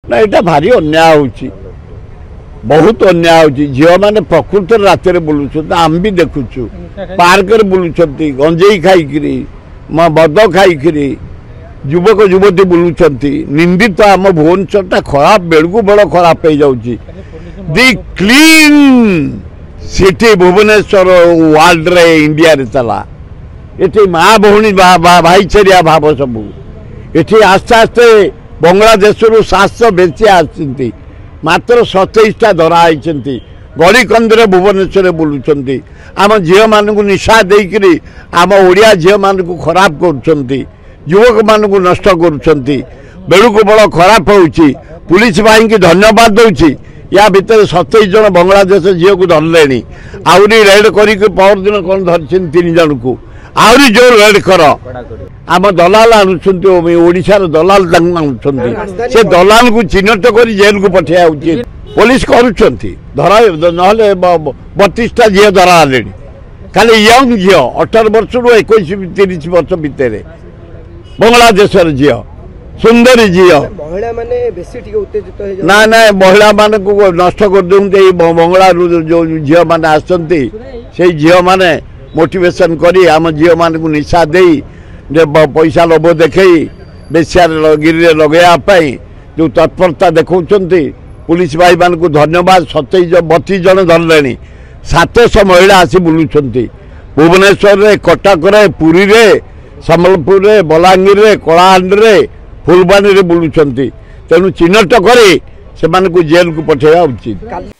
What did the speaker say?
ना यहाँ भारी अन्याय होची बहुत अन्याय होची झील मैंने प्रकृत रात बुलूँ आम भी देखुचु पार्क बुलूँ गंजेई खाई मद खाई युवक युवती बुलूं निंदित आम भुवनेश्वर खराब बेलू बड़ खराब हो जाऊँगी दि क्लीन सिटी भुवनेश्वर वर्ल्ड रे इंडिया रे चला ये माँ भौणी भाईचारिया भाव सबू ये आस्ते आस्ते बांग्लादेश रु 700 बेची आसती मात्र 27टा धरा गली कंदरे भुवनेश्वर बुलूं आम झील मान निशा देकरी आम ओडिया झील मान खराब कर युवक मान नष्ट करुक बड़ खराब होची पुलिस भाई की धन्यवाद दूची या भितर 27 जन बांग्लादेश झील को धरले आहरी रेड कर दिन कौन धरती 3 जन को आहरी जो रेड कर आम दलाल आणुशार दलाल आणुंट से दलाल को चिन्हट कर जेल को पठा उचित पुलिस करा ना 32टा झील धरा खाली यंग झील 18 वर्ष रु 21-30 वर्ष भितर बांग्लादेश झील सुंदरी झील ना ना महिला मान को नष्ट कर बंगला जो झील मैंने आसती से झील मैंने मोटिवेशन करी आम झील मान को निशा दे पैसा लोभ देखे बेसियार गिरी लगेवाई जो तत्परता देखा पुलिस भाई मान को धन्यवाद 32 जन धरले 700 महिला आसी बुलूं भुवनेश्वर कटक पुरी रे सम्बलपुर रे बलांगीर रे कलाहांडी रे फुलबाणी रे बुलूं तेणु चिन्हट कर जेल को पठेवा उचित।